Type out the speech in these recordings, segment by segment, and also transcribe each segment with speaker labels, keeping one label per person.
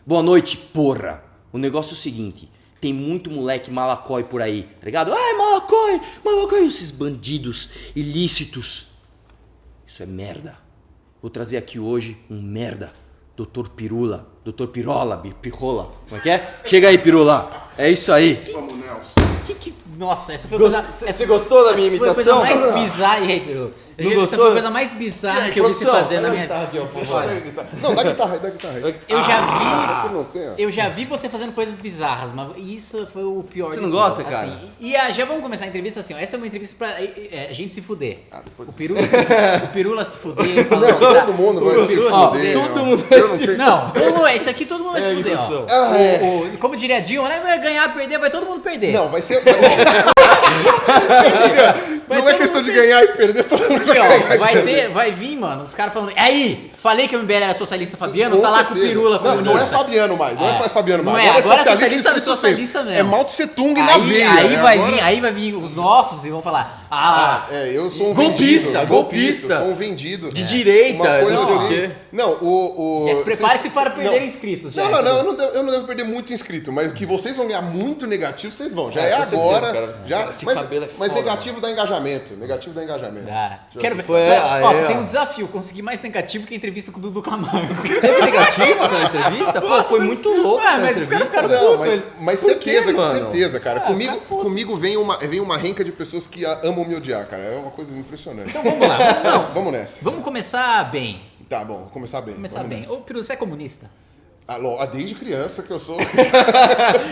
Speaker 1: Boa noite, porra. O negócio é o seguinte, tem muito moleque malacói por aí, tá ligado? Ai, malacói, esses bandidos ilícitos. Isso é merda. Vou trazer aqui hoje um merda. Doutor Pirola, Pirrola. Como é que é? Chega aí, Pirula. É isso aí.
Speaker 2: Vamos, Nelson.
Speaker 3: Nossa, essa foi a coisa...
Speaker 1: Você gostou da minha imitação?
Speaker 3: Foi a coisa mais bizarra, e aí, Peru?
Speaker 1: Não gostou?
Speaker 3: Essa foi a coisa mais bizarra que eu vi você fazer na minha vida.
Speaker 1: Aqui, ó, por
Speaker 2: Não, dá guitarra aí.
Speaker 3: Eu já vi você fazendo coisas bizarras, mas isso foi o pior.
Speaker 1: Você
Speaker 3: de
Speaker 1: não
Speaker 3: tudo,
Speaker 1: gosta,
Speaker 3: assim.
Speaker 1: cara?
Speaker 3: E já vamos começar a entrevista assim, ó. Essa é uma entrevista pra a gente se fuder.
Speaker 2: Depois...
Speaker 3: O Pirula se fuder.
Speaker 2: Não, todo mundo vai se fuder.
Speaker 1: Todo mundo vai se fuder.
Speaker 3: Não, isso aqui todo mundo vai se fuder, ó. Como diria Dilma, né? Vai ganhar, perder, vai todo mundo perder.
Speaker 2: Não, vai ser... Não é questão de ganhar e perder, todo mundo
Speaker 3: Aqui, ó,
Speaker 2: vai ganhar.
Speaker 3: vai vir, mano, os caras falando, aí, falei que o MBL era socialista Fabiano,
Speaker 2: Com
Speaker 3: tá lá com o
Speaker 2: certeza.
Speaker 3: Pirula comunista.
Speaker 2: Não é Fabiano mais, não é Fabiano
Speaker 3: Não
Speaker 2: mais.
Speaker 3: é, agora é socialista,
Speaker 2: estrito
Speaker 3: socialista
Speaker 2: senso.
Speaker 3: mesmo.
Speaker 2: É Mao Tse Tung na veia.
Speaker 3: Aí vai vir os nossos e vão falar,
Speaker 2: eu sou um
Speaker 1: golpista,
Speaker 2: vendido.
Speaker 1: golpista.
Speaker 2: Sou um vendido.
Speaker 1: De direita,
Speaker 2: Uma coisa
Speaker 1: não sei o
Speaker 2: assim.
Speaker 1: quê.
Speaker 2: Não,
Speaker 3: já se prepare-se para perder inscritos. Já,
Speaker 2: eu não devo perder muito inscrito, mas que vocês vão ganhar muito negativo, vocês vão. Já é
Speaker 1: com certeza,
Speaker 2: agora.
Speaker 1: cara.
Speaker 2: Já,
Speaker 1: Esse
Speaker 2: mas
Speaker 1: cabelo é
Speaker 2: mas
Speaker 1: foda,
Speaker 2: negativo dá engajamento.
Speaker 3: Quero ver. Você tem um desafio, conseguir mais negativo que a entrevista com o Dudu Camargo.
Speaker 1: Teve negativo aquela entrevista? Pô, foi muito louco.
Speaker 3: Mas os caras ficaram
Speaker 2: Não,
Speaker 3: putos.
Speaker 2: mas
Speaker 1: Por quê,
Speaker 2: certeza,
Speaker 1: mano?
Speaker 2: certeza, cara.
Speaker 3: ficar puto.
Speaker 2: Comigo vem uma renca de pessoas que amam me odiar, cara. É uma coisa impressionante.
Speaker 3: Então vamos lá,
Speaker 2: Vamos nessa.
Speaker 3: vamos começar bem.
Speaker 2: Tá bom, vou começar bem. Vamos nessa.
Speaker 3: Ô, Piru, você é comunista?
Speaker 2: Desde criança que eu sou.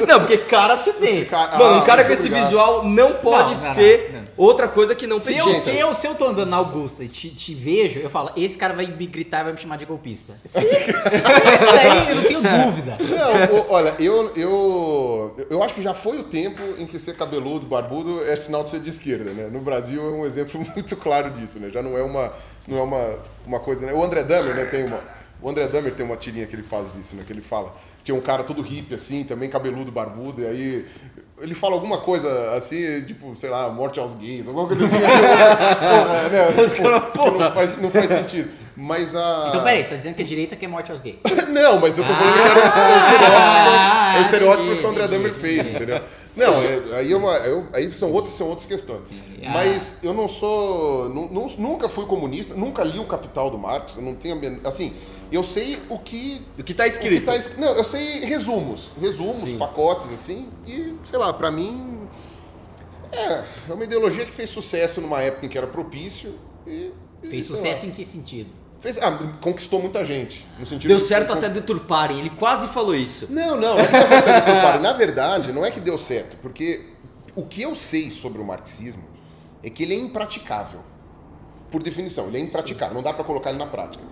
Speaker 1: Não, porque cara você tem.
Speaker 2: Cara,
Speaker 1: Mano, um cara com
Speaker 2: muito
Speaker 1: esse
Speaker 2: obrigado.
Speaker 1: visual não pode
Speaker 3: Não,
Speaker 1: ser
Speaker 3: não.
Speaker 1: outra coisa que não
Speaker 3: Se
Speaker 1: petista.
Speaker 3: eu tô andando na Augusta e te vejo, eu falo, esse cara vai me gritar e vai me chamar de golpista. Isso aí eu não tenho dúvida.
Speaker 2: Não, olha, eu acho que já foi o tempo em que ser cabeludo, barbudo é sinal de ser de esquerda, né? No Brasil é um exemplo muito claro disso, né? Já não é uma coisa, né? O André Dahmer, né, o André Dahmer tem uma tirinha que ele faz isso, né? Que ele fala, tinha um cara todo hippie assim, também cabeludo, barbudo, e aí ele fala alguma coisa assim, tipo, sei lá, morte aos gays, alguma coisa assim. Porra, né? Tipo, não faz sentido. Mas a...
Speaker 3: Então peraí, você tá dizendo que a direita quer morte aos gays?
Speaker 2: Não, mas eu tô falando que era um estereótipo que o André Dahmer
Speaker 3: entendi.
Speaker 2: fez, entendeu? Não, aí são outras questões. Mas eu não sou... nunca fui comunista, nunca li o Capital do Marx, eu não tenho... Assim, eu sei o que
Speaker 1: tá escrito.
Speaker 2: Não, eu sei resumos, sim, pacotes, assim, e, sei lá, pra mim... É uma ideologia que fez sucesso numa época em que era propício e
Speaker 3: Fez sucesso em que sentido?
Speaker 2: Conquistou muita gente. No sentido
Speaker 1: Deu certo até deturparem, ele quase falou isso.
Speaker 2: Não é que deu certo até deturparem. Na verdade, não é que deu certo, porque o que eu sei sobre o marxismo é que ele é impraticável. Por definição, ele é impraticável, não dá pra colocar ele na prática.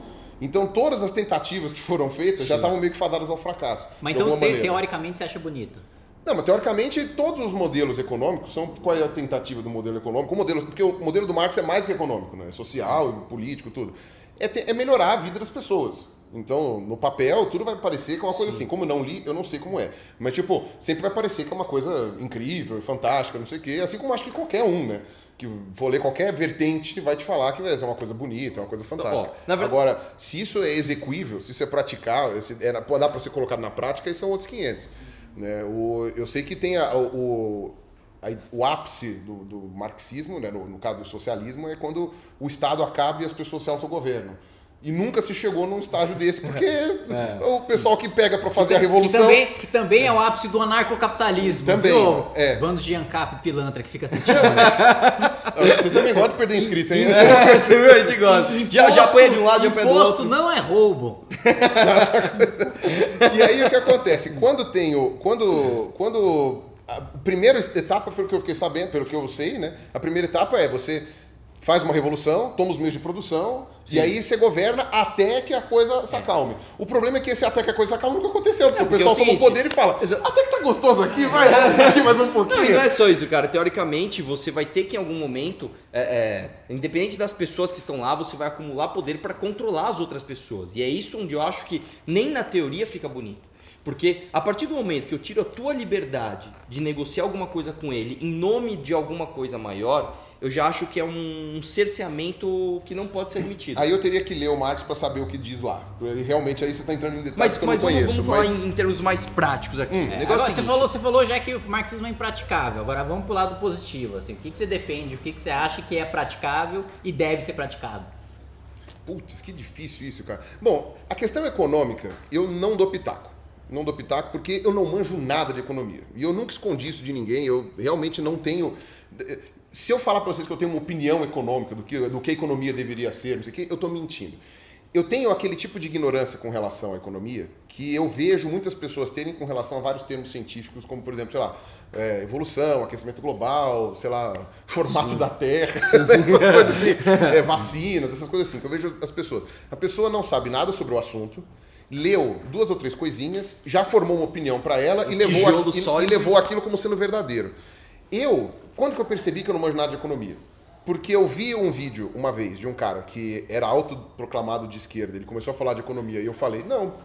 Speaker 2: Então todas as tentativas que foram feitas já estavam meio que fadadas ao fracasso.
Speaker 3: Mas então, teoricamente, você acha bonito?
Speaker 2: Não, mas teoricamente todos os modelos econômicos são... Qual é a tentativa do modelo econômico? Porque o modelo do Marx é mais do que econômico, né? É social, político, tudo. É melhorar a vida das pessoas. Então, no papel, tudo vai parecer que é uma coisa assim. Como eu não li, eu não sei como é. Mas, tipo, sempre vai parecer que é uma coisa incrível, fantástica, não sei o quê. Assim como acho que qualquer um, né? Que for ler qualquer vertente vai te falar que é uma coisa bonita, é uma coisa fantástica. Agora, se isso é execuível, se isso é praticável, dá para ser colocado na prática, aí são outros 500. Né? Eu sei que tem o ápice do marxismo, né? No caso do socialismo, é quando o Estado acaba e as pessoas se autogovernam. E nunca se chegou num estágio desse, porque o pessoal que pega para fazer a revolução...
Speaker 3: Que também é o ápice do anarcocapitalismo.
Speaker 2: Também,
Speaker 3: viu? Bando de ANCAP pilantra que fica assistindo.
Speaker 2: Vocês também gostam de perder inscrito, hein?
Speaker 1: Você viu, a gente gosta. Já foi de um lado, já foi do outro.
Speaker 3: Imposto não é roubo.
Speaker 2: E aí o que acontece? A primeira etapa, pelo que eu fiquei sabendo, pelo que eu sei, né? A primeira etapa é você faz uma revolução, toma os meios de produção, e aí você governa até que a coisa se acalme. O problema é que esse até que a coisa se acalme nunca aconteceu, porque o pessoal toma o poder e fala, até que tá gostoso aqui, vai aqui mais um pouquinho.
Speaker 1: Não é só isso, cara. Teoricamente, você vai ter que em algum momento, independente das pessoas que estão lá, você vai acumular poder para controlar as outras pessoas. E é isso onde eu acho que nem na teoria fica bonito. Porque a partir do momento que eu tiro a tua liberdade de negociar alguma coisa com ele em nome de alguma coisa maior, eu já acho que é um cerceamento que não pode ser admitido.
Speaker 2: Aí eu teria que ler o Marx para saber o que diz lá. Realmente aí você está entrando em detalhes que eu não
Speaker 1: Mas
Speaker 2: conheço.
Speaker 1: vamos falar em termos mais práticos aqui. O negócio
Speaker 3: Agora,
Speaker 1: é o seguinte,
Speaker 3: você falou já que o marxismo é impraticável. Agora vamos pro lado positivo. Assim, o que você defende, o que você acha que é praticável e deve ser praticado?
Speaker 2: Putz, que difícil isso, cara. Bom, a questão econômica, eu não dou pitaco. Não dou pitaco porque eu não manjo nada de economia. E eu nunca escondi isso de ninguém, eu realmente não tenho... Se eu falar para vocês que eu tenho uma opinião econômica do que a economia deveria ser, não sei o que, eu estou mentindo. Eu tenho aquele tipo de ignorância com relação à economia que eu vejo muitas pessoas terem com relação a vários termos científicos, como, por exemplo, sei lá, evolução, aquecimento global, sei lá, formato da Terra, essas coisas assim, vacinas, essas coisas assim, que eu vejo as pessoas. A pessoa não sabe nada sobre o assunto, leu 2 ou 3 coisinhas, já formou uma opinião para ela e levou aquilo como sendo verdadeiro. Quando que eu percebi que eu não manjo nada de economia? Porque eu vi um vídeo uma vez de um cara que era autoproclamado de esquerda, ele começou a falar de economia e eu falei, não,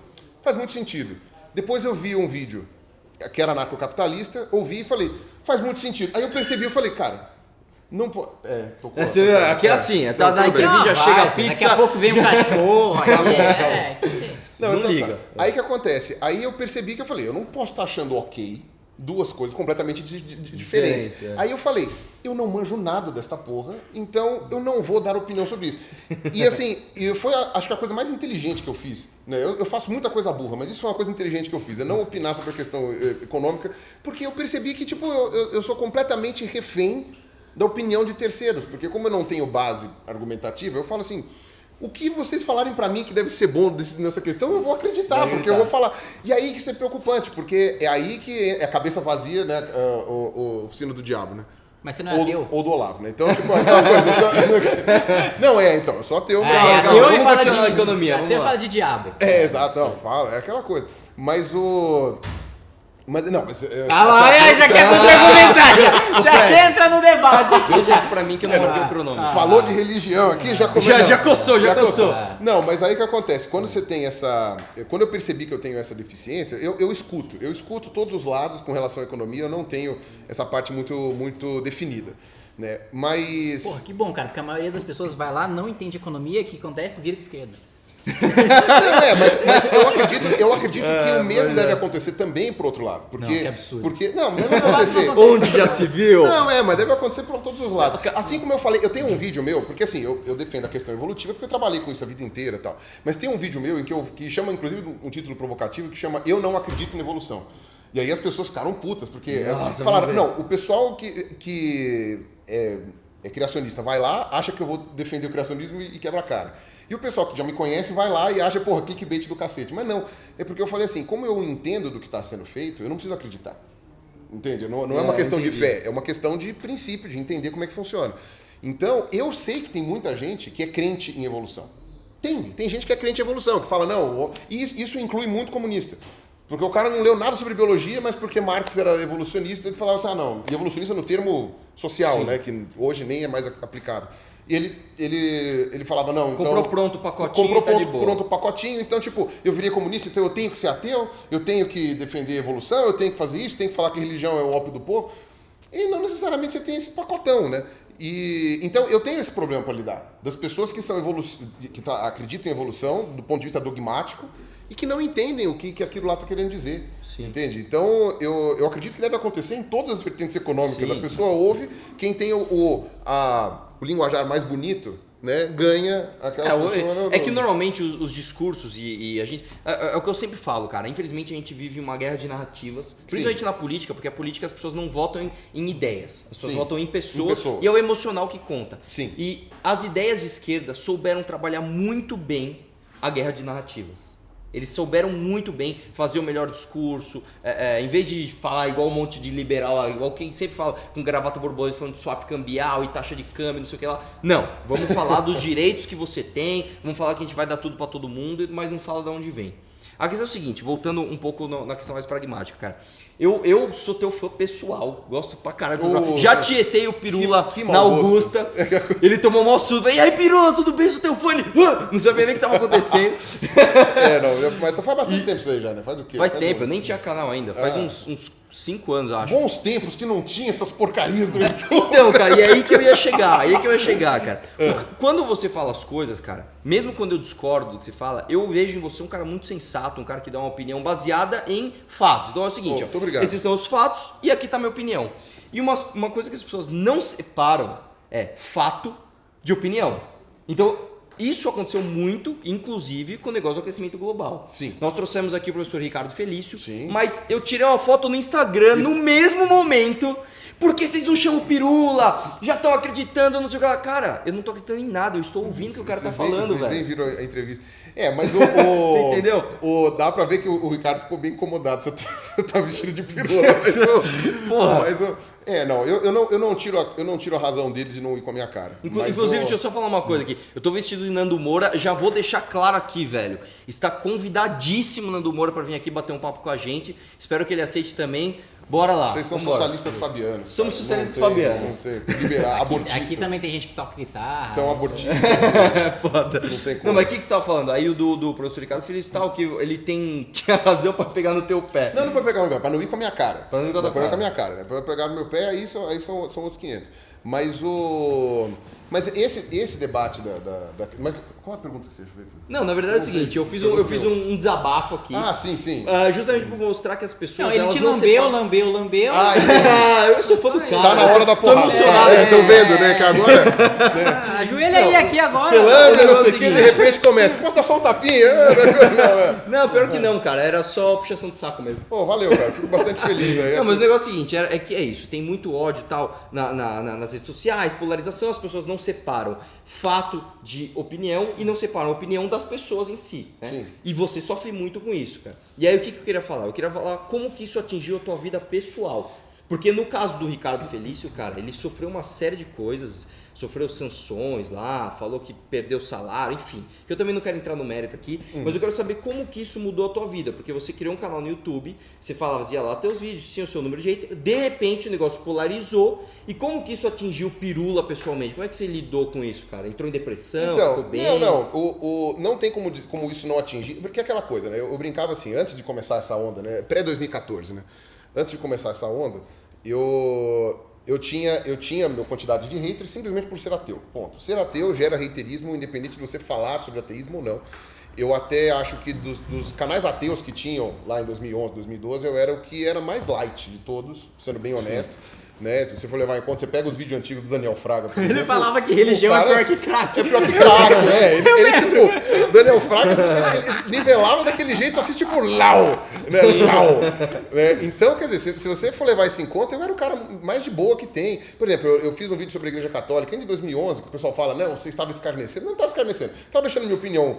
Speaker 2: faz muito sentido. Depois eu vi um vídeo que era anarcocapitalista, ouvi e falei, faz muito sentido. Aí eu percebi, eu falei, cara, não pode...
Speaker 1: aqui é assim, na
Speaker 2: tudo bem.
Speaker 1: entrevista já chega a pizza...
Speaker 3: Daqui a pouco vem um cachorro.
Speaker 2: Não,
Speaker 1: Não
Speaker 2: então,
Speaker 1: liga.
Speaker 2: Aí que acontece? Aí eu percebi que eu falei, eu não posso estar achando ok 2 coisas completamente diferentes. Aí eu falei, eu não manjo nada desta porra, então eu não vou dar opinião sobre isso. E assim, foi acho que a coisa mais inteligente que eu fiz. Né? Eu faço muita coisa burra, mas isso foi uma coisa inteligente que eu fiz. É não opinar sobre a questão econômica, porque eu percebi que tipo, eu sou completamente refém da opinião de terceiros. Porque como eu não tenho base argumentativa, eu falo assim... O que vocês falarem pra mim que deve ser bom nessa questão, eu vou acreditar, porque eu vou falar. E aí que isso é preocupante, porque é aí que é a cabeça vazia, né? O oficina do diabo, né?
Speaker 3: Mas você não é ateu?
Speaker 2: Ou do Olavo, né? Então, tipo, aquela coisa. Então, eu sou ateu.
Speaker 3: Ateu e fala
Speaker 1: continuar na
Speaker 3: de
Speaker 1: economia,
Speaker 3: ateu
Speaker 1: vamos lá.
Speaker 3: fala de diabo.
Speaker 2: Exato, não, fala, é aquela coisa. Mas o... Mas
Speaker 3: Ah lá, já quer contra-argumentar, já quer entrar no debate.
Speaker 1: Deu pra mim que eu não marquei o pronome.
Speaker 2: Falou de religião aqui, já começou.
Speaker 1: Já coçou.
Speaker 2: Não, mas aí o que acontece? Quando você tem quando eu percebi que eu tenho essa deficiência, eu escuto todos os lados com relação à economia, eu não tenho essa parte muito definida. Né? Mas.
Speaker 3: Porra, que bom, cara, porque a maioria das pessoas vai lá, não entende economia, o que acontece? Vira de esquerda.
Speaker 2: Não, mas eu acredito que o mesmo deve acontecer também pro outro lado. Porque,
Speaker 3: Não, que absurdo.
Speaker 2: Não deve acontecer.
Speaker 1: Onde já se viu?
Speaker 2: Não, mas deve acontecer por todos os lados. Assim como eu falei, eu tenho um vídeo meu, porque assim, eu defendo a questão evolutiva, porque eu trabalhei com isso a vida inteira e tal. Mas tem um vídeo meu que chama, inclusive, um título provocativo, que chama Eu Não Acredito em Evolução. E aí as pessoas ficaram putas, porque falaram, não, o pessoal que é criacionista vai lá, acha que eu vou defender o criacionismo e quebra a cara. E o pessoal que já me conhece vai lá e acha, porra, clickbait do cacete. Mas não, é porque eu falei assim, como eu entendo do que está sendo feito, eu não preciso acreditar. Entende? Não é uma questão de fé, é uma questão de princípio, de entender como é que funciona. Então, eu sei que tem muita gente que é crente em evolução. Tem gente que é crente em evolução, que fala, não, e isso inclui muito comunista. Porque o cara não leu nada sobre biologia, mas porque Marx era evolucionista, ele falava assim, e evolucionista no termo social, né, que hoje nem é mais aplicado. E ele falava, não, então...
Speaker 1: Comprou pronto o pacotinho,
Speaker 2: pronto o pacotinho, então, tipo, eu virei comunista, então eu tenho que ser ateu, eu tenho que defender a evolução, eu tenho que fazer isso, tenho que falar que religião é o ópio do povo. E não necessariamente você tem esse pacotão, né? Então, eu tenho esse problema para lidar. Das pessoas que acreditam em evolução, do ponto de vista dogmático, e que não entendem o que aquilo lá está querendo dizer. Sim. Entende? Então, eu acredito que deve acontecer em todas as vertentes econômicas. Sim. A pessoa ouve, quem tem o linguajar mais bonito, né, ganha aquela pessoa...
Speaker 1: É que normalmente os discursos e a gente... É o que eu sempre falo, cara. Infelizmente a gente vive uma guerra de narrativas, principalmente na política, porque a política as pessoas não votam em ideias. As pessoas votam em pessoas e é o emocional que conta.
Speaker 2: Sim.
Speaker 1: E as ideias de esquerda souberam trabalhar muito bem a guerra de narrativas. Eles souberam muito bem fazer o melhor discurso, em vez de falar igual um monte de liberal, igual quem sempre fala com gravata borboleta falando de swap cambial e taxa de câmbio, não sei o que lá. Não, vamos falar dos direitos que você tem, vamos falar que a gente vai dar tudo pra todo mundo, mas não fala de onde vem. A questão é o seguinte, voltando um pouco na questão mais pragmática, cara. Eu sou teu fã pessoal, gosto pra caralho do Pirula. Já tietei o Pirula na Augusta. Ele tomou mal surdo. E aí, Pirula, tudo bem? Sou teu fã? Ele, não sabia nem o que tava acontecendo.
Speaker 2: Mas faz bastante tempo isso aí já, né? Faz o quê?
Speaker 1: Faz tempo, eu nem tinha canal ainda. Faz uns 5 anos, eu acho.
Speaker 2: Bons tempos que não tinha essas porcarias do YouTube.
Speaker 1: Então, cara, e é aí que eu ia chegar, cara. Quando você fala as coisas, cara, mesmo quando eu discordo do que você fala, eu vejo em você um cara muito sensato, um cara que dá uma opinião baseada em fatos. Então é o seguinte,
Speaker 2: Muito obrigado.
Speaker 1: esses são os fatos e aqui tá minha opinião. E uma coisa que as pessoas não separam é fato de opinião. Então, isso aconteceu muito, inclusive, com o negócio do aquecimento global.
Speaker 2: Sim.
Speaker 1: Nós trouxemos aqui o professor Ricardo Felício,
Speaker 2: Sim.
Speaker 1: mas eu tirei uma foto no Instagram no mesmo momento. Porque vocês não chamam pirula? Já estão acreditando, não sei o que lá. Cara, eu não tô acreditando em nada, eu estou ouvindo o que o cara tá falando,
Speaker 2: Vocês nem
Speaker 1: velho.
Speaker 2: viram a entrevista. Mas
Speaker 1: Entendeu?
Speaker 2: Dá pra ver que o Ricardo ficou bem incomodado. Você tá vestido de pirula.
Speaker 1: Porra.
Speaker 2: Eu não tiro a razão dele de não ir com a minha cara.
Speaker 1: Inclusive, deixa eu só falar uma coisa aqui. Eu tô vestido de Nando Moura, já vou deixar claro aqui, velho. Está convidadíssimo Nando Moura pra vir aqui bater um papo com a gente. Espero que ele aceite também. Bora lá.
Speaker 2: Vocês são
Speaker 1: vambora.
Speaker 2: socialistas fabianos.
Speaker 1: Somos
Speaker 2: cara.
Speaker 1: socialistas
Speaker 2: Não tem-
Speaker 1: fabianos.
Speaker 2: Não sei. Liberar. Abortistas.
Speaker 3: Aqui também tem gente que toca guitarra.
Speaker 2: São abortistas.
Speaker 1: É foda.
Speaker 2: Não tem como.
Speaker 1: Não, mas o que você tava falando? Aí o do professor Ricardo Felício tal, que ele tinha razão pra pegar no teu pé.
Speaker 2: Não pra pegar no meu pé, pra não ir com a minha cara.
Speaker 1: Pra não ir com a tua
Speaker 2: Pra
Speaker 1: cara.
Speaker 2: a minha cara, né? Pra pegar no meu pé, aí são outros 500. Mas esse debate Mas qual é a pergunta que você fez?
Speaker 1: Não, na verdade é o seguinte, eu fiz um desabafo aqui.
Speaker 2: Ah, sim.
Speaker 1: Justamente pra mostrar que as pessoas.
Speaker 3: Não, ele
Speaker 1: elas
Speaker 3: te
Speaker 1: não
Speaker 3: lambeu.
Speaker 2: Ah,
Speaker 1: Eu sou fã do cara.
Speaker 2: tá na hora da
Speaker 1: Tô
Speaker 2: porrada.
Speaker 1: emocionado.
Speaker 2: Estão vendo, né? Que agora.
Speaker 3: Ajoelha aí aqui agora.
Speaker 2: Você lambe,
Speaker 1: o
Speaker 2: não sei o
Speaker 1: negócio
Speaker 2: que,
Speaker 1: é o
Speaker 2: de repente começa. Posso dar só um tapinha?
Speaker 1: Não, pior que não, cara. Era só puxação de saco mesmo.
Speaker 2: Pô, valeu, cara. Fico bastante feliz aí.
Speaker 1: Não, mas o negócio é o seguinte, é que é isso, tem muito ódio e tal nas redes sociais, polarização, as pessoas não separam fato de opinião e não separam a opinião das pessoas em si, né?
Speaker 2: Sim.
Speaker 1: E você sofre muito com isso, cara. E aí o que eu queria falar? Eu queria falar como que isso atingiu a tua vida pessoal. Porque no caso do Ricardo Felício, cara, ele sofreu uma série de coisas, sofreu sanções lá, falou que perdeu salário, enfim. Que eu também não quero entrar no mérito aqui, mas eu quero saber como que isso mudou a tua vida. Porque você criou um canal no YouTube, você falava, ia lá teus vídeos, tinha o seu número de hater, de repente o negócio polarizou. E como que isso atingiu o Pirula pessoalmente? Como é que você lidou com isso, cara? Entrou em depressão,
Speaker 2: Então,
Speaker 1: ficou bem?
Speaker 2: não tem como isso não atingir, porque é aquela coisa, né? Eu brincava assim, antes de começar essa onda, né? Pré-2014, né? Antes de começar essa onda, eu tinha minha quantidade de haters simplesmente por ser ateu. Ponto. Ser ateu gera haterismo, independente de você falar sobre ateísmo ou não. Eu até acho que dos canais ateus que tinham lá em 2011, 2012, eu era o que era mais light de todos, sendo bem honesto. Né? Se você for levar em conta, você pega os vídeos antigos do Daniel Fraga. Por
Speaker 3: Ele
Speaker 2: exemplo,
Speaker 3: falava que religião
Speaker 2: o cara
Speaker 3: é pior que crack.
Speaker 2: É pior que crack, né? Ele tipo, Daniel Fraga, ele nivelava daquele jeito assim, tipo, lau, né? Lau. Né? Então, quer dizer, se você for levar isso em conta, eu era o cara mais de boa que tem. Por exemplo, eu fiz um vídeo sobre a Igreja Católica em 2011, que o pessoal fala, não, você estava escarnecendo. Não estava escarnecendo. Estava deixando minha opinião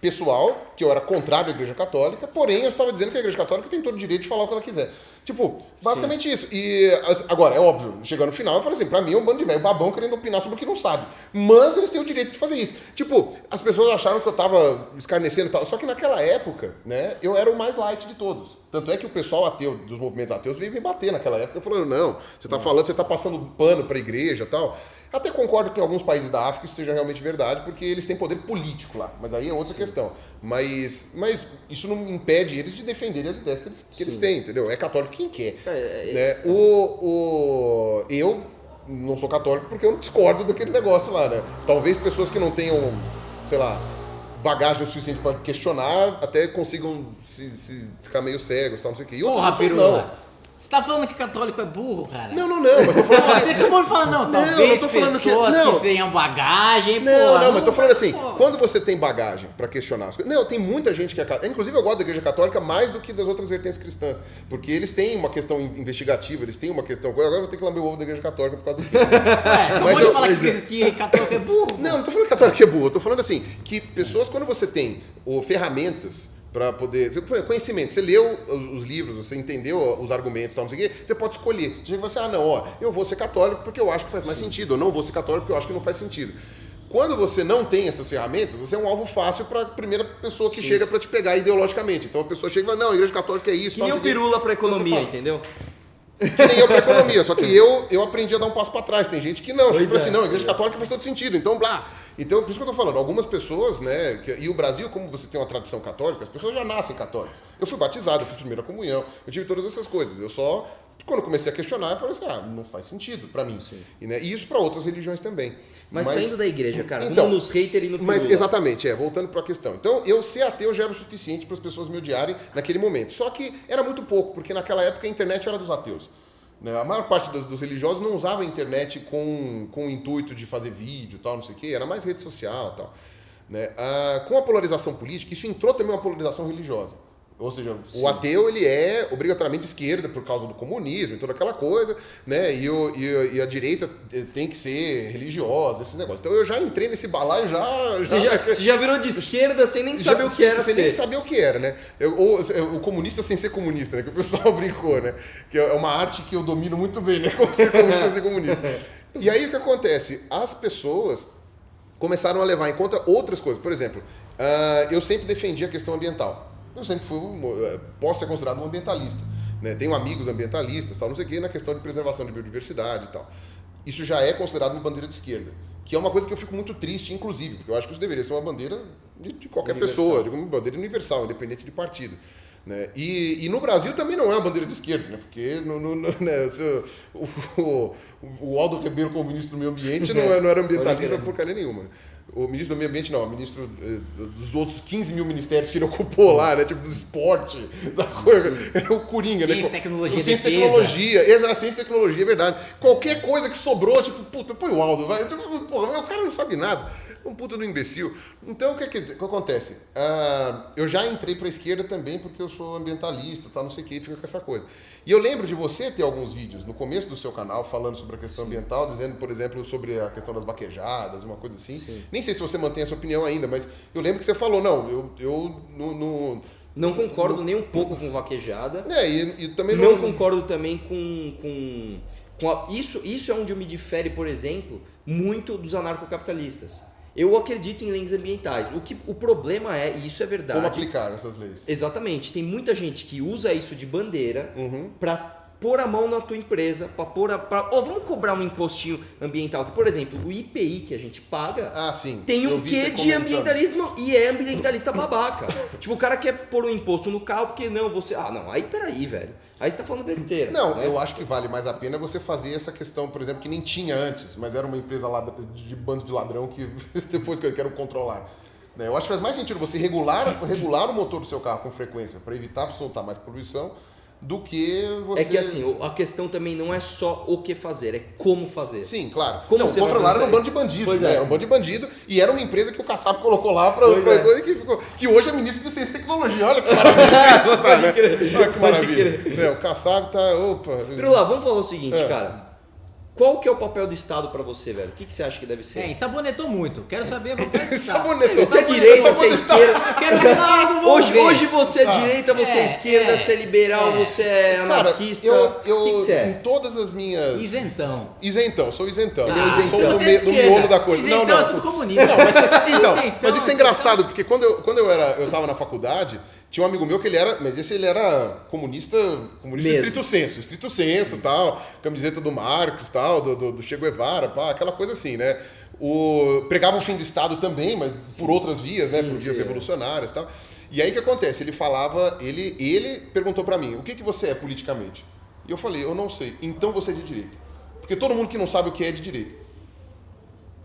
Speaker 2: pessoal, que eu era contrário à Igreja Católica, porém eu estava dizendo que a Igreja Católica tem todo o direito de falar o que ela quiser. Tipo, basicamente isso. E agora, é óbvio, chegando no final, eu falei assim, pra mim é um bando de velho babão querendo opinar sobre o que não sabe. Mas eles têm o direito de fazer isso. Tipo, as pessoas acharam que eu tava escarnecendo e tal. Só que naquela época, né, eu era o mais light de todos. Tanto é que o pessoal ateu, dos movimentos ateus, veio me bater naquela época, falando, não, você tá falando, você tá passando pano pra igreja e tal. Até concordo que em alguns países da África isso seja realmente verdade, porque eles têm poder político lá. Mas aí é outra questão. Mas isso não impede eles de defenderem as ideias que eles têm, entendeu? É católico quem quer. Né? Eu não sou católico porque eu discordo daquele negócio lá, né? Talvez pessoas que não tenham, sei lá, bagagem o suficiente para questionar até consigam se ficar meio cegos, tal, não sei o quê. E outras
Speaker 3: Porra,
Speaker 2: pessoas
Speaker 3: Pirula.
Speaker 2: não.
Speaker 3: Você tá falando que católico é burro, cara?
Speaker 2: Não, mas tô falando...
Speaker 3: Você acabou de falar, não, talvez
Speaker 2: não tô falando
Speaker 3: pessoas
Speaker 2: que... Não.
Speaker 3: tenham bagagem,
Speaker 2: Não, mas tô falando assim,
Speaker 3: pô.
Speaker 2: quando você tem bagagem pra questionar as coisas... Não, tem muita gente que é católica. Inclusive eu gosto da Igreja Católica mais do que das outras vertentes cristãs. Porque eles têm uma questão investigativa, eles têm uma questão... Agora eu vou ter que lamber o ovo da Igreja Católica por causa do quê?
Speaker 3: Acabou
Speaker 2: Mas
Speaker 3: de
Speaker 2: eu-
Speaker 3: falar que católico é burro.
Speaker 2: Não tô falando que católico é burro. Eu tô falando assim, que pessoas, quando você tem ferramentas para poder... Conhecimento, você leu os livros, você entendeu os argumentos, tal, não sei o quê, você pode escolher. Você chega e fala assim, eu vou ser católico porque eu acho que faz mais sentido, ou não vou ser católico porque eu acho que não faz sentido. Quando você não tem essas ferramentas, você é um alvo fácil para a primeira pessoa que chega para te pegar ideologicamente. Então a pessoa chega e fala, não, a Igreja Católica é isso,
Speaker 1: Que
Speaker 2: tal,
Speaker 1: nem o
Speaker 2: não sei quê.
Speaker 1: Pirula pra
Speaker 2: Então, você
Speaker 1: economia,
Speaker 2: fala,
Speaker 1: entendeu?
Speaker 2: Que nem eu pra economia, só que eu aprendi a dar um passo pra trás. Tem gente que não,
Speaker 1: Pois
Speaker 2: tipo assim,
Speaker 1: é.
Speaker 2: não, a igreja católica faz todo sentido, então blá. Então, por isso que eu tô falando, algumas pessoas, né, e o Brasil, como você tem uma tradição católica, as pessoas já nascem católicas. Eu fui batizado, eu fiz primeira comunhão, eu tive todas essas coisas. Eu só, quando eu comecei a questionar, eu falei assim, não faz sentido pra mim. E isso pra outras religiões também.
Speaker 1: Mas saindo da igreja, cara,
Speaker 2: então,
Speaker 1: vamos nos haters e no
Speaker 2: Mas
Speaker 1: pirula.
Speaker 2: exatamente, voltando para a questão. Então, eu ser ateu já era o suficiente para as pessoas me odiarem naquele momento. Só que era muito pouco, porque naquela época a internet era dos ateus. Né? A maior parte dos religiosos não usava a internet com o intuito de fazer vídeo, tal, não sei o quê, era mais rede social tal. Né? Com a polarização política, isso entrou também uma polarização religiosa. Ou seja, o ateu ele é obrigatoriamente de esquerda por causa do comunismo e toda aquela coisa, né? E a direita tem que ser religiosa, esses negócios. Então eu já entrei nesse balaio
Speaker 1: Você já virou de esquerda sem nem saber o que era
Speaker 2: sem
Speaker 1: ser.
Speaker 2: nem saber o que era, né? O comunista sem ser comunista, né? Que o pessoal brincou, né? Que é uma arte que eu domino muito bem, né? Como ser comunista sem ser comunista. E aí o que acontece? As pessoas começaram a levar em conta outras coisas. Por exemplo, eu sempre defendi a questão ambiental. Eu sempre posso ser considerado um ambientalista. Né? Tenho amigos ambientalistas, tal, não sei o quê, na questão de preservação de biodiversidade e tal. Isso já é considerado uma bandeira de esquerda. Que é uma coisa que eu fico muito triste, inclusive, porque eu acho que isso deveria ser uma bandeira de qualquer pessoa, de uma bandeira universal, independente de partido. Né? E no Brasil também não é uma bandeira de esquerda, né? Porque o Aldo Ribeiro, como ministro do Meio Ambiente, não era ambientalista porcaria nenhuma. O ministro do Meio Ambiente não, o ministro dos outros 15 mil ministérios que ele ocupou lá, né? Tipo, do esporte, da coisa. Era o Coringa,
Speaker 3: Ciência,
Speaker 2: né?
Speaker 3: tecnologia,
Speaker 2: Ciência e
Speaker 3: defesa.
Speaker 2: tecnologia. Era ciência e tecnologia, é verdade. Qualquer coisa que sobrou, tipo, puta, põe o Aldo, vai. Porra, o cara não sabe nada. Um puta do imbecil. Então, o que acontece? Eu já entrei pra esquerda também porque eu sou ambientalista, tal, não sei o que, fica com essa coisa. E eu lembro de você ter alguns vídeos no começo do seu canal falando sobre a questão ambiental, dizendo, por exemplo, sobre a questão das vaquejadas, uma coisa assim. Sim. Nem sei se você mantém essa opinião ainda, mas eu lembro que você falou,
Speaker 1: Não concordo nem um pouco com vaquejada.
Speaker 2: E também
Speaker 1: não concordo também com isso é onde eu me difere, por exemplo, muito dos anarcocapitalistas. Eu acredito em leis ambientais. O problema é, e isso é verdade...
Speaker 2: Como aplicar essas leis.
Speaker 1: Exatamente. Tem muita gente que usa isso de bandeira para pôr a mão na tua empresa, vamos cobrar um impostinho ambiental. Que, por exemplo, o IPI que a gente paga tem um quê de ambientalismo e é ambientalista babaca. Tipo, o cara quer pôr um imposto no carro porque não, você... aí peraí, velho. Aí você tá falando besteira.
Speaker 2: Não,
Speaker 1: né?
Speaker 2: eu acho que vale mais a pena você fazer essa questão, por exemplo, que nem tinha antes, mas era uma empresa lá de bando de ladrão que depois que eu quero controlar. Eu acho que faz mais sentido você regular o motor do seu carro com frequência para evitar soltar mais poluição do que você...
Speaker 1: É que assim, a questão também não é só o que fazer, é como fazer.
Speaker 2: Sim, claro.
Speaker 1: Como
Speaker 2: não,
Speaker 1: você
Speaker 2: controlaram
Speaker 1: vai
Speaker 2: um bando de bandido.
Speaker 1: Pois
Speaker 2: né?
Speaker 1: é.
Speaker 2: Era um bando de bandido e era uma empresa que o Kassab colocou lá para coisa que hoje é ministro de Ciência e Tecnologia. Olha que maravilha. Tá, né? Olha que maravilha. O Kassab tá... Opa.
Speaker 1: Pirula, vamos falar o seguinte, cara. Qual que é o papel do Estado pra você, velho? O que você acha que deve ser?
Speaker 3: Sabonetou muito. Quero saber o papel do Estado.
Speaker 2: Sabonetou.
Speaker 1: Você é direita, você é esquerda.
Speaker 3: Quero ver na hora do vou ver.
Speaker 1: Hoje você é direita, você é esquerda, você é liberal, você é anarquista.
Speaker 2: Cara,
Speaker 1: o que você é?
Speaker 2: Em todas as minhas...
Speaker 3: Isentão.
Speaker 2: Sou isentão.
Speaker 1: Ele é isentão.
Speaker 2: Sou do miolo da coisa.
Speaker 3: Isentão
Speaker 2: Não.
Speaker 3: é tudo comunista.
Speaker 2: Não, mas
Speaker 3: Isentão,
Speaker 2: isso é engraçado, porque quando eu tava na faculdade, tinha um amigo meu que ele era comunista estrito senso, tal, camiseta do Marx, tal, do Che Guevara, pá, aquela coisa assim, né? Pregava o fim do Estado também, mas por outras vias, né? Por vias revolucionárias e tal. E aí o que acontece? Ele perguntou pra mim, o que você é politicamente? E eu falei, eu não sei. Então você é de direita. Porque todo mundo que não sabe o que é de direita.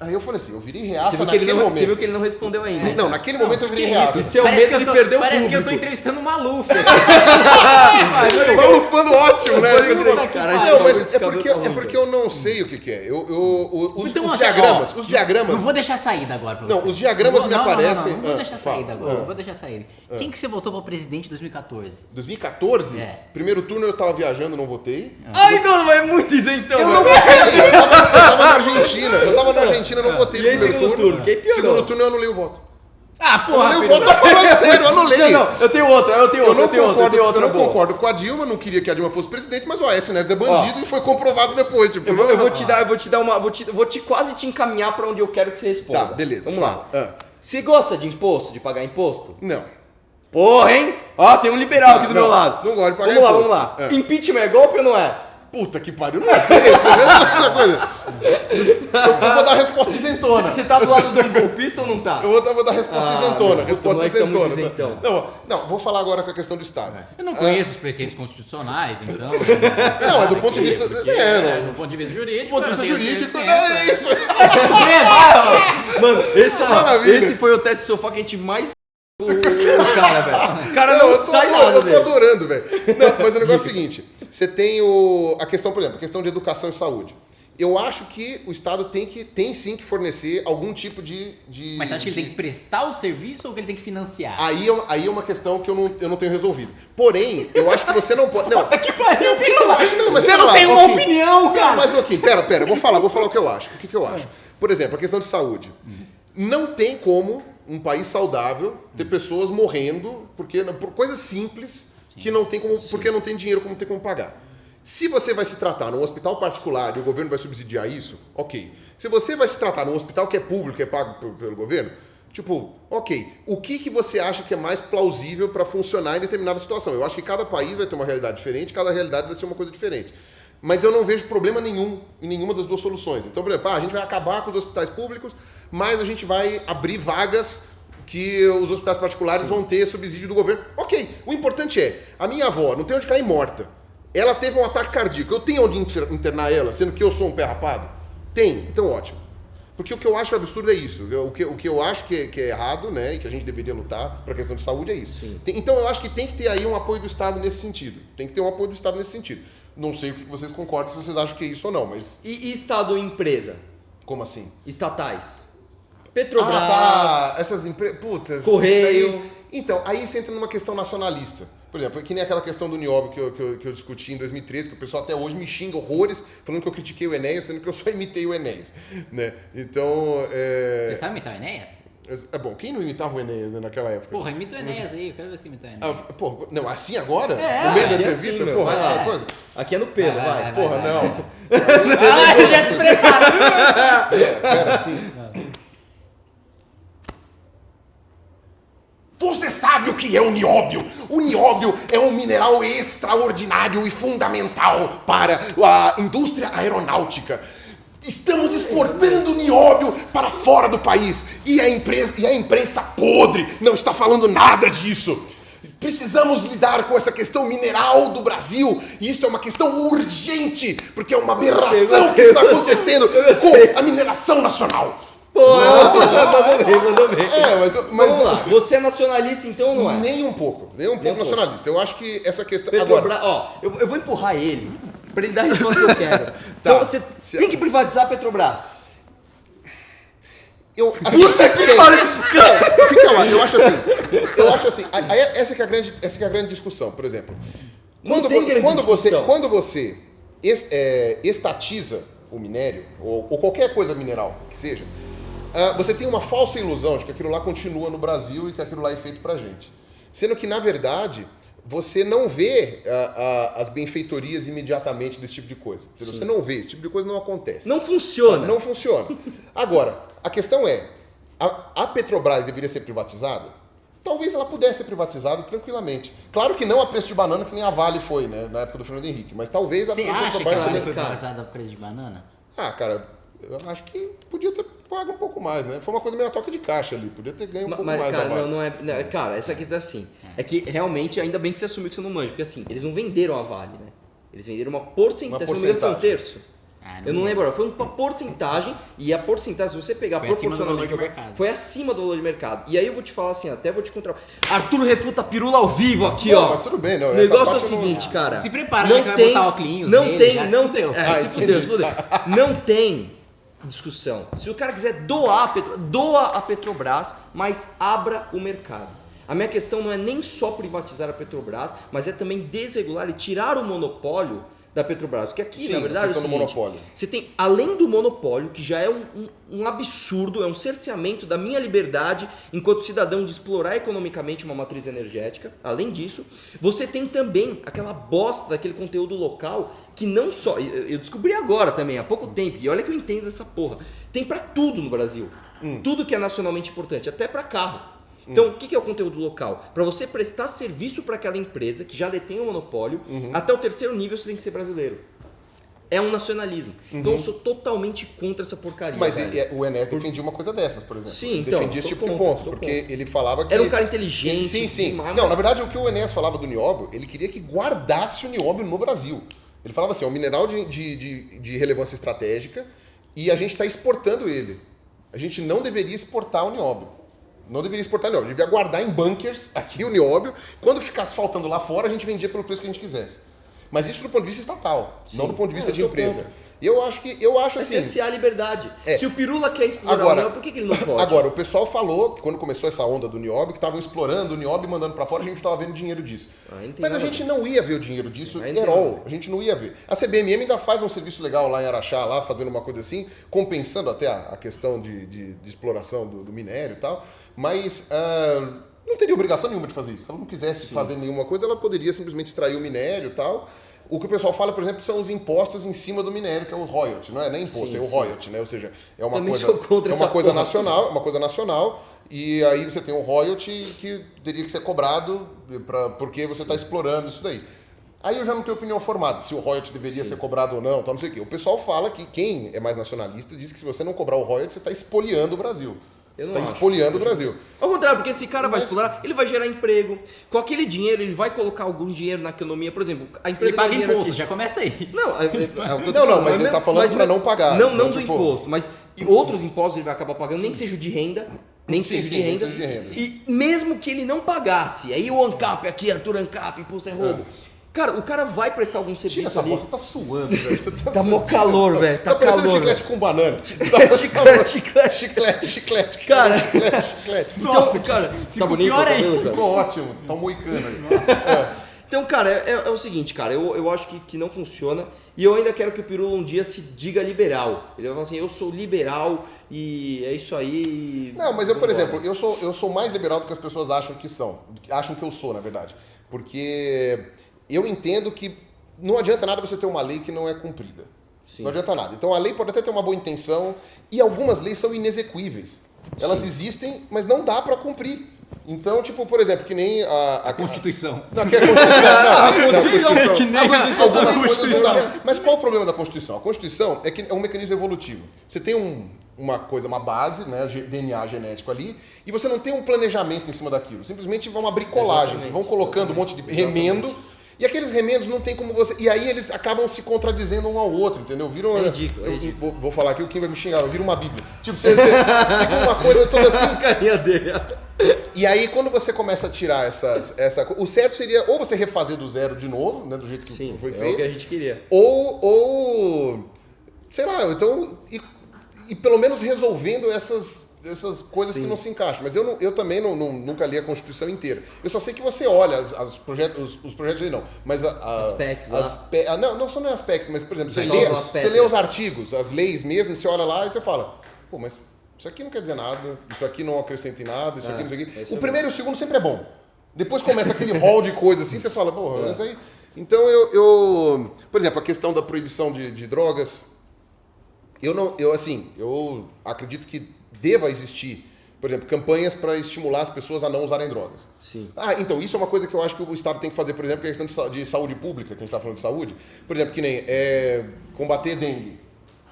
Speaker 2: Aí eu falei assim, eu virei reaça naquele momento.
Speaker 1: Você viu que ele não respondeu ainda.
Speaker 2: Não, naquele momento eu virei reaça.
Speaker 1: Isso é o medo de perder o público.
Speaker 3: Parece que eu tô entrevistando o Maluf.
Speaker 2: Malufando ótimo, né?
Speaker 1: Caralho,
Speaker 2: Não, mas é porque eu não sei o que é. Os diagramas...
Speaker 3: Não vou deixar saída agora pra você.
Speaker 2: Não, os diagramas me aparecem...
Speaker 3: Não vou deixar saída agora, não vou deixar saída. Quem que você votou pra presidente em 2014?
Speaker 2: 2014? Primeiro turno eu tava viajando, não votei.
Speaker 1: Ai, não, é muito isentão.
Speaker 2: Eu não votei, eu tava na Argentina. não votei
Speaker 1: E aí,
Speaker 2: no primeiro
Speaker 1: segundo turno? Quem piorou?
Speaker 2: Segundo turno eu anulei o voto.
Speaker 3: Porra,
Speaker 2: Eu tô falando sério, eu anulei.
Speaker 1: Não, eu tenho outra.
Speaker 2: Eu não
Speaker 1: boa.
Speaker 2: concordo com a Dilma, não queria que a Dilma fosse presidente, mas o Aécio Neves é bandido e foi comprovado depois. Tipo,
Speaker 1: Eu vou quase te encaminhar pra onde eu quero que você responda.
Speaker 2: Tá, beleza.
Speaker 1: Vamos lá. Você gosta de imposto, de pagar imposto?
Speaker 2: Não.
Speaker 1: Porra, hein? Ó, tem um liberal aqui do meu lado.
Speaker 2: Não gosto de pagar
Speaker 1: Vamos
Speaker 2: imposto.
Speaker 1: lá. Impeachment é golpe ou não é?
Speaker 2: Puta que pariu, não sei. Tá vendo essa coisa? Eu vou dar a resposta isentona.
Speaker 1: Você tá do lado do golpista ou não tá?
Speaker 2: Eu vou dar a resposta isentona. Resposta
Speaker 1: moleque tá muito
Speaker 2: isentona.
Speaker 1: isentão.
Speaker 2: Não, vou falar agora com a questão do Estado.
Speaker 3: Eu não conheço os preceitos constitucionais, então...
Speaker 2: Não, é do ponto de vista...
Speaker 3: Do ponto de vista jurídico...
Speaker 2: Do ponto de vista jurídico,
Speaker 3: né?
Speaker 2: é isso.
Speaker 1: Mano,
Speaker 2: Maravilha.
Speaker 1: esse foi o teste sofá que a gente mais... O cara, velho. O cara não,
Speaker 2: eu
Speaker 1: sai nada,
Speaker 2: tô
Speaker 1: velho.
Speaker 2: adorando, velho. Não, mas o negócio é o seguinte. Você tem a questão, por exemplo, a questão de educação e saúde. Eu acho que o Estado tem sim que fornecer algum tipo de...
Speaker 3: Mas você acha que ele tem que prestar o serviço ou que ele tem que financiar?
Speaker 2: Aí é uma questão que eu não tenho resolvido. Porém, eu acho que você não pode... Não,
Speaker 3: Que pariu,
Speaker 2: que eu acho? Não, mas
Speaker 3: você
Speaker 2: pera
Speaker 3: não
Speaker 2: lá,
Speaker 3: tem uma
Speaker 2: Joaquim.
Speaker 3: opinião, cara!
Speaker 2: Não, mas Joaquim, pera, eu vou falar o que eu acho. O que eu acho? Por exemplo, a questão de saúde. Não tem como um país saudável ter pessoas morrendo por coisas simples que não tem como, porque não tem dinheiro como ter como pagar. Se você vai se tratar num hospital particular e o governo vai subsidiar isso, ok. Se você vai se tratar num hospital que é público, que é pago pelo governo, tipo, ok. O que você acha que é mais plausível para funcionar em determinada situação? Eu acho que cada país vai ter uma realidade diferente, cada realidade vai ser uma coisa diferente. Mas eu não vejo problema nenhum em nenhuma das duas soluções. Então, por exemplo, a gente vai acabar com os hospitais públicos, mas a gente vai abrir vagas que os hospitais particulares vão ter subsídio do governo. Ok, o importante é, a minha avó não tem onde cair morta. Ela teve um ataque cardíaco. Eu tenho onde internar ela, sendo que eu sou um pé rapado? Tem, então ótimo. Porque o que eu acho absurdo é isso. O que eu acho que é errado, né, e que a gente deveria lutar para a questão de saúde é isso. Então eu acho que tem que ter aí um apoio do Estado nesse sentido. Tem que ter um apoio do Estado nesse sentido. Não sei o que vocês concordam, se vocês acham que é isso ou não, mas...
Speaker 1: E Estado e empresa?
Speaker 2: Como assim?
Speaker 1: Estatais? Petrobras,
Speaker 2: Essas empresas... Puta...
Speaker 1: Correio...
Speaker 2: isso aí... Então, aí você entra numa questão nacionalista. Por exemplo, que nem aquela questão do nióbio que eu discuti em 2013, que o pessoal até hoje me xinga horrores, falando que eu critiquei o Enéas, sendo que eu só imitei o Enéas. Né? Então...
Speaker 3: Você sabe imitar o Enéas?
Speaker 2: É bom, quem não imitava o Enéas, né, naquela época?
Speaker 3: Porra, imita o Enéas aí, eu quero ver você imitar o Enéas.
Speaker 2: Porra, não, assim agora?
Speaker 3: É,
Speaker 2: no meio da
Speaker 1: aqui é
Speaker 2: entrevista?
Speaker 1: assim, meu,
Speaker 2: porra,
Speaker 1: vai lá.
Speaker 2: aquela coisa?
Speaker 1: Aqui é no pelo, vai.
Speaker 3: vai.
Speaker 2: Porra, não.
Speaker 3: Vai lá, eu já se prepara.
Speaker 2: Pera, assim. Você sabe o que é o nióbio? O nióbio é um mineral extraordinário e fundamental para a indústria aeronáutica. Estamos exportando nióbio para fora do país e a imprensa podre não está falando nada disso. Precisamos lidar com essa questão mineral do Brasil e isso é uma questão urgente porque é uma aberração que está acontecendo com a mineração nacional.
Speaker 1: Pô, mandou bem.
Speaker 2: Mas
Speaker 1: Vamos lá, você é nacionalista então ou não é?
Speaker 2: nem um pouco nacionalista. Eu acho que essa questão...
Speaker 1: Petrobras,
Speaker 2: Agora,
Speaker 1: ó, eu vou empurrar ele pra ele dar a resposta que eu quero. Então você tem que privatizar a Petrobras.
Speaker 2: Puta que pariu! Calma, eu acho assim, essa que é a grande discussão, por exemplo. Quando você estatiza o minério, ou qualquer coisa mineral que seja, você tem uma falsa ilusão de que aquilo lá continua no Brasil e que aquilo lá é feito pra gente. Sendo que, na verdade, você não vê as benfeitorias imediatamente desse tipo de coisa. Você não vê, esse tipo de coisa não acontece.
Speaker 1: Não funciona.
Speaker 2: Não funciona. Agora, a questão é, a Petrobras deveria ser privatizada? Talvez ela pudesse ser privatizada tranquilamente. Claro que não a preço de banana, que nem a Vale foi, né, na época do Fernando Henrique. Mas talvez a
Speaker 3: Você
Speaker 2: Petrobras...
Speaker 3: acha que a Vale foi privatizada a preço de banana?
Speaker 2: Cara, eu acho que podia ter pago um pouco mais, né? Foi uma coisa meio a toca de caixa ali. Podia ter ganho um pouco mais
Speaker 1: cara,
Speaker 2: da Vale.
Speaker 1: não é. Cara, essa questão é assim. É que realmente, ainda bem que você assumiu que você não manja. Porque assim, eles não venderam a Vale, né? Eles venderam uma porcentagem. Se não me engano, foi um terço. Eu não lembro agora. Foi uma porcentagem. E a porcentagem, se você pegar
Speaker 3: foi
Speaker 1: proporcionalmente.
Speaker 3: acima do valor de mercado.
Speaker 1: Foi acima do valor de mercado. E aí eu vou te falar assim, até vou te contar. Arthur refuta pirula ao vivo aqui,
Speaker 2: Não,
Speaker 1: ó.
Speaker 2: mas tudo bem, não.
Speaker 1: O
Speaker 2: essa
Speaker 1: negócio é o
Speaker 2: parte eu não-
Speaker 1: seguinte, cara.
Speaker 3: Se prepara,
Speaker 1: não
Speaker 3: né, que vai
Speaker 1: tem,
Speaker 3: botar óculos
Speaker 1: não
Speaker 3: nele,
Speaker 1: tem,
Speaker 3: já se
Speaker 1: não
Speaker 3: fudeu.
Speaker 1: tem.
Speaker 2: Ah,
Speaker 1: Se fudeu,
Speaker 2: entendi.
Speaker 1: se fudeu. Não tem discussão. Se o cara quiser doa a Petrobras, mas abra o mercado. A minha questão não é nem só privatizar a Petrobras, mas é também desregular e tirar o monopólio da Petrobras. Porque aqui,
Speaker 2: Sim,
Speaker 1: na verdade, é o
Speaker 2: questão do
Speaker 1: seguinte,
Speaker 2: monopólio.
Speaker 1: você tem, além do monopólio, que já é um absurdo, é um cerceamento da minha liberdade enquanto cidadão de explorar economicamente uma matriz energética, além disso, você tem também aquela bosta daquele conteúdo local que não só... Eu descobri agora também, há pouco tempo, e olha que eu entendo dessa porra. Tem pra tudo no Brasil. Tudo que é nacionalmente importante, até pra carro. Então, o que é o conteúdo local? Para você prestar serviço para aquela empresa que já detém o monopólio, até o terceiro nível você tem que ser brasileiro. É um nacionalismo. Então eu sou totalmente contra essa porcaria.
Speaker 2: Mas
Speaker 1: velho.
Speaker 2: o Enéas defendia uma coisa dessas, por exemplo.
Speaker 1: Sim,
Speaker 2: Ele
Speaker 1: então,
Speaker 2: defendia esse
Speaker 1: sou
Speaker 2: tipo de
Speaker 1: contra,
Speaker 2: ponto,
Speaker 1: sou
Speaker 2: porque
Speaker 1: contra.
Speaker 2: ele falava que...
Speaker 1: Era um cara inteligente.
Speaker 2: Sim.
Speaker 1: mas-
Speaker 2: Não, na verdade, o que o Enéas falava do nióbio, ele queria que guardasse o nióbio no Brasil. Ele falava assim, é um mineral de relevância estratégica e a gente está exportando ele. A gente não deveria exportar o nióbio. Não deveria exportar o nióbio. Devia guardar em bunkers aqui o nióbio. Quando ficasse faltando lá fora, a gente vendia pelo preço que a gente quisesse. Mas isso do ponto de vista estatal, não do ponto de vista
Speaker 1: eu
Speaker 2: de
Speaker 1: sou
Speaker 2: empresa.
Speaker 1: contra.
Speaker 2: Eu acho
Speaker 1: É
Speaker 2: assim...
Speaker 1: cercear a liberdade.
Speaker 2: É.
Speaker 1: Se o Pirula quer explorar
Speaker 2: Agora-
Speaker 1: o nióbio, por que ele não pode?
Speaker 2: Agora, o pessoal falou que quando começou essa onda do nióbio, que estavam explorando o nióbio e mandando pra fora, a gente estava vendo dinheiro disso.
Speaker 1: Ah, não tem
Speaker 2: Mas a
Speaker 1: nada a
Speaker 2: gente
Speaker 1: ver.
Speaker 2: não ia ver o dinheiro disso
Speaker 1: Aí
Speaker 2: at
Speaker 1: não tem
Speaker 2: all.
Speaker 1: nada a ver.
Speaker 2: A gente não ia ver. A CBMM ainda faz um serviço legal lá em Araxá, lá fazendo uma coisa assim, compensando até a questão de exploração do minério e tal. Mas não teria obrigação nenhuma de fazer isso. Se ela não quisesse fazer nenhuma coisa, ela poderia simplesmente extrair o minério e tal. O que o pessoal fala, por exemplo, são os impostos em cima do minério, que é o royalty. Não é nem imposto,
Speaker 1: Sim,
Speaker 2: é o
Speaker 1: sim.
Speaker 2: royalty, né? Ou seja, é uma
Speaker 1: Também
Speaker 2: coisa,
Speaker 1: sou contra
Speaker 2: é uma
Speaker 1: essa
Speaker 2: coisa
Speaker 1: porra.
Speaker 2: nacional, uma coisa nacional. E aí você tem o royalty que teria que ser cobrado porque você está explorando isso daí. Aí eu já não tenho opinião formada, se o royalty deveria ser cobrado ou não, tal, não sei o quê. O pessoal fala que quem é mais nacionalista diz que se você não cobrar o royalty, você está espoliando o Brasil.
Speaker 1: Eu
Speaker 2: Você
Speaker 1: não
Speaker 2: está
Speaker 1: acho.
Speaker 2: espoliando o Brasil.
Speaker 1: Ao contrário, porque esse cara vai
Speaker 2: Mas-
Speaker 1: explorar, ele vai gerar emprego. Com aquele dinheiro, ele vai colocar algum dinheiro na economia. Por exemplo, a empresa
Speaker 3: Ele paga
Speaker 1: ganha dinheiro
Speaker 3: imposto,
Speaker 1: aqui.
Speaker 3: já começa aí.
Speaker 1: Não, é o que eu tô
Speaker 2: Não,
Speaker 1: falando,
Speaker 2: mas ele tá falando pra não pagar.
Speaker 1: Não,
Speaker 2: Então,
Speaker 1: não do
Speaker 2: tipo-
Speaker 1: imposto, mas e outros impostos ele vai acabar pagando, nem que seja o de renda. Nem que
Speaker 2: Sim,
Speaker 1: seja
Speaker 2: sim,
Speaker 1: de
Speaker 2: nem que
Speaker 1: renda.
Speaker 2: seja de renda.
Speaker 1: E mesmo que ele não pagasse, aí o ANCAP aqui, Arthur ANCAP, imposto é roubo. Cara, o cara vai prestar algum
Speaker 2: Tira
Speaker 1: serviço
Speaker 2: essa
Speaker 1: ali.
Speaker 2: bosta, você tá suando, velho. Você tá
Speaker 1: Tá mó
Speaker 2: suando.
Speaker 1: calor, velho, tá
Speaker 2: parecendo
Speaker 1: calor,
Speaker 2: chiclete com banana. Chiclete.
Speaker 1: Cara.
Speaker 2: Chiclete.
Speaker 1: Então, cara, tá bonito
Speaker 3: pior
Speaker 1: o cabelo,
Speaker 3: ainda.
Speaker 1: cara?
Speaker 2: Ficou ótimo. Tá um moicano aí.
Speaker 1: Então, cara, é o seguinte, cara, eu acho que não funciona e eu ainda quero que o Pirula um dia se diga liberal. Ele vai falar assim, eu sou liberal e é isso aí.
Speaker 2: Não, mas eu, por
Speaker 1: vambora.
Speaker 2: exemplo, eu sou mais liberal do que as pessoas acham que são. Acham que eu sou, na verdade. Porque eu entendo que não adianta nada você ter uma lei que não é cumprida.
Speaker 1: Sim.
Speaker 2: Não adianta nada. Então a lei pode até ter uma boa intenção e algumas leis são inexequíveis. Elas existem, mas não dá pra cumprir. Então, tipo, por exemplo, que nem a
Speaker 3: Constituição.
Speaker 2: Não, que é a Constituição. Não,
Speaker 1: A Constituição,
Speaker 3: que nem
Speaker 1: a Constituição
Speaker 2: Algumas
Speaker 1: da
Speaker 2: coisas
Speaker 1: Constituição.
Speaker 2: não dá. Mas qual o problema da Constituição? A Constituição é que é um mecanismo evolutivo. Você tem uma coisa, uma base, né, DNA genético ali, e você não tem um planejamento em cima daquilo. Simplesmente vão uma bricolagem,
Speaker 1: Exatamente.
Speaker 2: vocês vão colocando um monte de remendo, e aqueles remendos não tem como você... E aí eles acabam se contradizendo um ao outro, entendeu? Viram...
Speaker 1: É ridículo, é
Speaker 2: eu
Speaker 1: ridículo.
Speaker 2: vou falar aqui, o Kim vai me xingar, vira uma bíblia. Tipo, você fica uma coisa toda assim...
Speaker 1: Carinha dele.
Speaker 2: E aí, quando você começa a tirar o certo seria ou você refazer do zero de novo, né, do jeito que
Speaker 1: Sim,
Speaker 2: foi
Speaker 1: é
Speaker 2: feito,
Speaker 1: o que a gente queria.
Speaker 2: ou sei lá, então, e pelo menos resolvendo essas coisas
Speaker 1: Sim.
Speaker 2: que não se encaixam. Mas eu também nunca li a Constituição inteira. Eu só sei que você olha os projetos aí não, mas
Speaker 1: As PECs lá.
Speaker 2: não só não é as PECs, mas, por exemplo, você
Speaker 1: Quais
Speaker 2: lê,
Speaker 1: são as
Speaker 2: você
Speaker 1: PECs?
Speaker 2: lê os artigos, as leis mesmo, você olha lá e você fala, pô, mas isso aqui não quer dizer nada, isso aqui não acrescenta em nada, isso aqui não sei o quê.
Speaker 1: isso
Speaker 2: O
Speaker 1: é
Speaker 2: primeiro e o segundo sempre é bom. Depois começa aquele rol de coisas assim, você fala, porra, isso aí... Então eu... Por exemplo, a questão da proibição de drogas, eu acredito que deva existir, por exemplo, campanhas para estimular as pessoas a não usarem drogas.
Speaker 1: Sim.
Speaker 2: Então isso é uma coisa que eu acho que o Estado tem que fazer, por exemplo, que é a questão de saúde pública, que a gente está falando de saúde. Por exemplo, que nem combater dengue,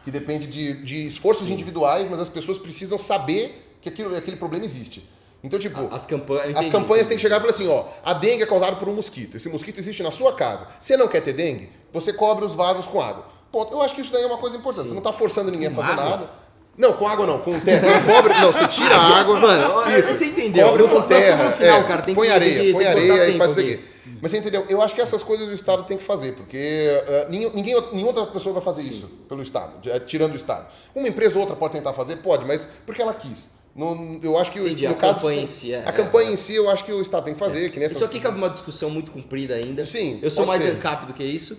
Speaker 2: que depende de esforços individuais, mas as pessoas precisam saber que aquele problema existe. Então, tipo,
Speaker 1: As campanhas.
Speaker 2: as campanhas têm que chegar e falar assim, ó, a dengue é causada por um mosquito. Esse mosquito existe na sua casa. Você não quer ter dengue? Você cobre os vasos com água. Ponto. Eu acho que isso daí é uma coisa importante. Você não tá forçando ninguém a fazer
Speaker 3: água?
Speaker 2: nada. Não, com água não, com terra. Você cobre, não, você tira a água.
Speaker 1: Mano,
Speaker 2: isso.
Speaker 1: você entendeu.
Speaker 2: Cobre
Speaker 1: No
Speaker 2: com terra.
Speaker 1: no final, cara, tem
Speaker 2: põe
Speaker 1: que-
Speaker 2: areia,
Speaker 1: tem que
Speaker 2: põe
Speaker 1: cortar
Speaker 2: areia e
Speaker 1: tempo
Speaker 2: faz isso
Speaker 1: aqui.
Speaker 2: aqui. Mas você entendeu? Eu acho que essas coisas o Estado tem que fazer, porque nenhuma outra pessoa vai fazer isso pelo Estado, tirando o Estado. Uma empresa ou outra pode tentar fazer? Pode, mas porque ela quis. Eu acho que
Speaker 1: Entendi,
Speaker 2: no
Speaker 1: a
Speaker 2: caso,
Speaker 1: campanha em si,
Speaker 2: a campanha em si eu acho que o Estado tem que fazer, que nessa...
Speaker 1: Isso aqui cabe uma discussão muito comprida ainda.
Speaker 2: Sim,
Speaker 1: Eu sou
Speaker 2: pode
Speaker 1: mais
Speaker 2: ser.
Speaker 1: ANCAP do que isso.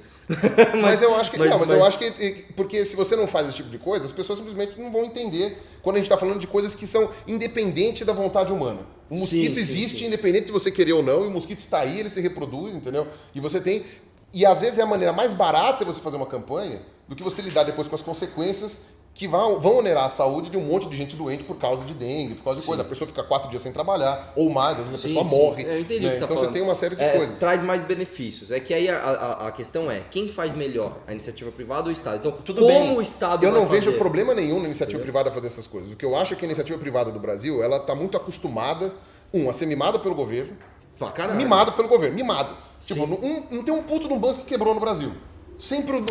Speaker 2: Mas eu acho que
Speaker 1: mas-
Speaker 2: eu acho que porque se você não faz esse tipo de coisa, as pessoas simplesmente não vão entender quando a gente está falando de coisas que são independentes da vontade humana. O mosquito
Speaker 1: sim,
Speaker 2: existe
Speaker 1: sim.
Speaker 2: independente de você querer ou não, e o mosquito está aí, ele se reproduz, entendeu? E você tem e às vezes é a maneira mais barata de você fazer uma campanha do que você lidar depois com as consequências que vão onerar a saúde de um monte de gente doente por causa de dengue, por causa de coisa. A pessoa fica 4 dias sem trabalhar, ou mais, às vezes a pessoa morre.
Speaker 1: Eu entendi o
Speaker 2: né?
Speaker 1: que você tá
Speaker 2: Então
Speaker 1: falando.
Speaker 2: você tem uma série de coisas.
Speaker 1: Traz mais benefícios. É que aí a questão é, quem faz melhor? A iniciativa privada ou o Estado? Então,
Speaker 2: Tudo
Speaker 1: como
Speaker 2: bem.
Speaker 1: o Estado
Speaker 2: Eu
Speaker 1: vai
Speaker 2: não vejo
Speaker 1: fazer?
Speaker 2: problema nenhum na iniciativa privada fazer essas coisas. O que eu acho é que a iniciativa privada do Brasil, ela está muito acostumada, a ser mimada pelo governo,
Speaker 1: Pra caralho.
Speaker 2: mimado pelo governo, mimado. Tipo, não tem um puto de um banco que quebrou no Brasil. Sempre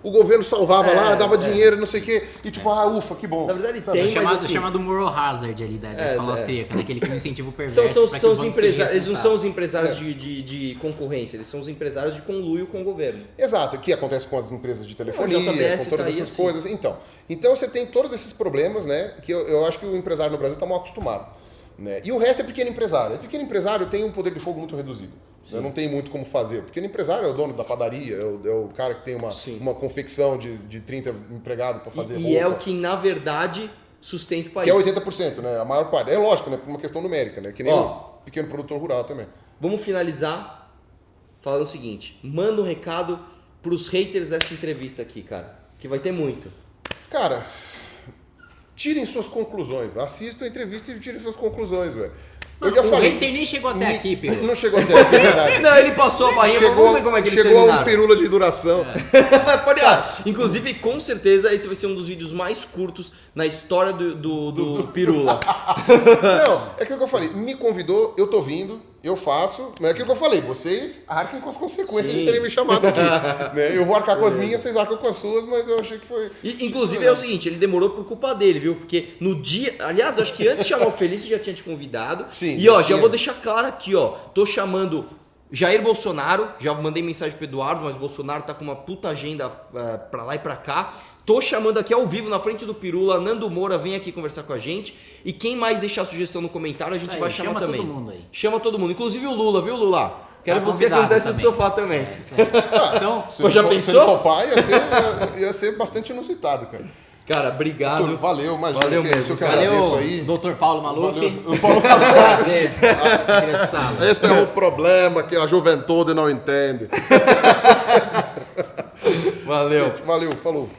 Speaker 2: o governo salvava lá, dava dinheiro, não sei o quê, e tipo, ufa, que bom.
Speaker 1: Na verdade
Speaker 2: Sabe?
Speaker 1: tem, mas assim...
Speaker 3: Chamado moral hazard ali da escola austríaca, né? Aquele que é um incentivo perverso.
Speaker 1: São
Speaker 3: pra que o
Speaker 1: os
Speaker 3: banco
Speaker 1: empresários,
Speaker 3: seja
Speaker 1: eles não são os
Speaker 3: responsável.
Speaker 1: empresários de concorrência, eles são os empresários de conluio com o governo.
Speaker 2: Exato, que acontece com as empresas de telefonia,
Speaker 1: JBS
Speaker 2: com todas
Speaker 1: tá aí
Speaker 2: essas
Speaker 1: assim.
Speaker 2: coisas. Então você tem todos esses problemas, né? Que eu acho que o empresário no Brasil está mal acostumado. Né? E o resto é pequeno empresário. O pequeno empresário tem um poder de fogo muito reduzido. Né? Não tem muito como fazer. O pequeno empresário é o dono da padaria, é o cara que tem uma confecção de 30 empregados para fazer roupa.
Speaker 1: E é o que, na verdade, sustenta o país.
Speaker 2: Que é 80%, né? A maior parte. É lógico, né? Por uma questão numérica, né? Que nem o pequeno produtor rural também.
Speaker 1: Vamos finalizar falando o seguinte. Manda um recado pros haters dessa entrevista aqui, cara. Que vai ter muito.
Speaker 2: Cara, tirem suas conclusões. Assistam a entrevista e tirem suas conclusões, velho. Eu já
Speaker 3: O
Speaker 2: falei.
Speaker 3: hater nem chegou até aqui, Pedro.
Speaker 2: Não chegou até aqui, é verdade.
Speaker 1: Não, ele passou a barriga, mas vamos ver como é que eles
Speaker 2: chegou a um
Speaker 1: terminaram.
Speaker 2: pirula de duração.
Speaker 1: Pode Inclusive, com certeza, esse vai ser um dos vídeos mais curtos na história do Pirula.
Speaker 2: Não, é aquilo que eu falei. Me convidou, eu tô vindo, eu faço. Mas é aquilo que eu falei. Vocês arquem com as consequências
Speaker 1: Sim.
Speaker 2: de terem me chamado aqui. Né? Eu vou arcar com as minhas, vocês arcam com as suas, mas eu achei que foi...
Speaker 1: E, inclusive é o seguinte, ele demorou por culpa dele, viu? Porque no dia... Aliás, acho que antes de chamar o Felício já tinha te convidado.
Speaker 2: Sim,
Speaker 1: E ó,
Speaker 2: já
Speaker 1: já
Speaker 2: tinha.
Speaker 1: vou deixar claro aqui, ó. Tô chamando Jair Bolsonaro. Já mandei mensagem pro Eduardo, mas Bolsonaro tá com uma puta agenda pra lá e pra cá. Tô chamando aqui ao vivo, na frente do Pirula, Nando Moura, vem aqui conversar com a gente. E quem mais deixar sugestão no comentário, a gente
Speaker 3: Aí,
Speaker 1: vai chamar
Speaker 3: chama
Speaker 1: também.
Speaker 3: todo mundo aí.
Speaker 1: Chama todo mundo, inclusive o Lula, viu, Lula? Quero
Speaker 3: Tá
Speaker 1: você aqui no
Speaker 3: convidado
Speaker 1: teste do
Speaker 3: também.
Speaker 1: sofá também.
Speaker 3: É, isso aí. Então,
Speaker 1: Pô, já
Speaker 2: Se
Speaker 1: pensou?
Speaker 2: ele topar, ia ser bastante inusitado, cara.
Speaker 1: Cara, obrigado.
Speaker 2: Valeu, imagina.
Speaker 1: Valeu
Speaker 2: que
Speaker 1: mesmo,
Speaker 2: isso eu que
Speaker 1: cara.
Speaker 2: agradeço
Speaker 3: valeu,
Speaker 2: aí.
Speaker 3: Dr. Paulo Maluf.
Speaker 2: Valeu. O Paulo
Speaker 3: Crestal.
Speaker 2: Este é o problema que a juventude não entende.
Speaker 1: Valeu.
Speaker 2: Valeu, falou.